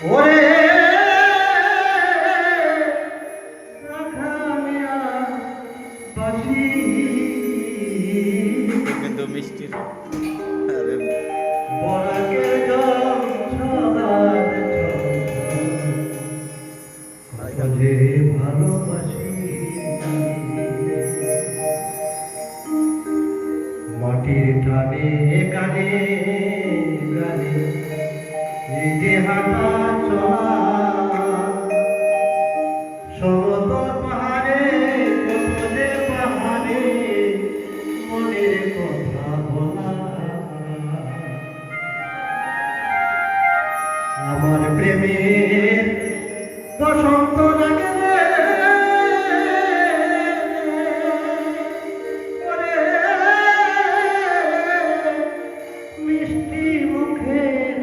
ওরে কিন্তু মিষ্টি বরাকের যে ভালোবাসি মাটির টানে গানে গানে এই যে হাঁটা চলা সমতল পাহাড়ে কত যে পাহাড়ে মনের কথা বলা আমার প্রেমের বসন্ত লাগে মিষ্টি মুখের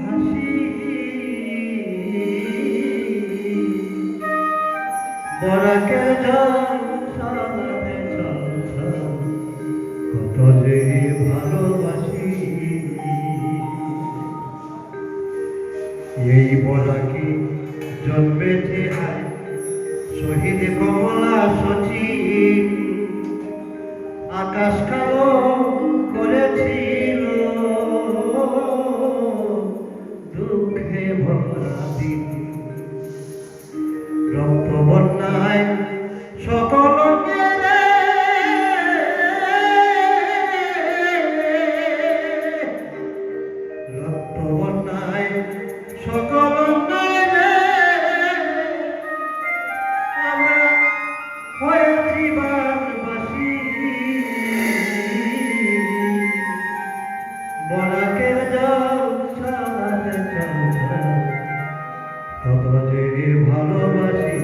হাসি বরাকের জল সালাতে চল কত যে ভালোবাসি এই বরাকি জন্মেছে আয় শহীদ কমলা সচিন আকাশ কালো করেছিল দুঃখে ভরা দিন রক্ত বন্যায় সকল মেরে রক্ত বন্যায় সকল মেরে আমরা হয়েছি বানবাসী বরাকের জল সালাতে চল কত যে ভালোবাসি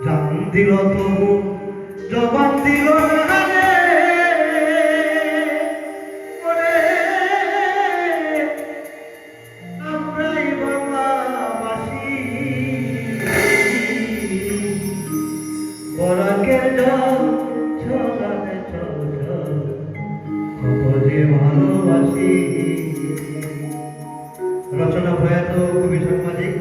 জান দিল তবু জবান দিল না রে ওরে আমরাই বাংলাবাসী বরাকের জল ছড়াতে চল কত যে ভালোবাসি। রচনা প্রয়াত কবি সাংবাদিক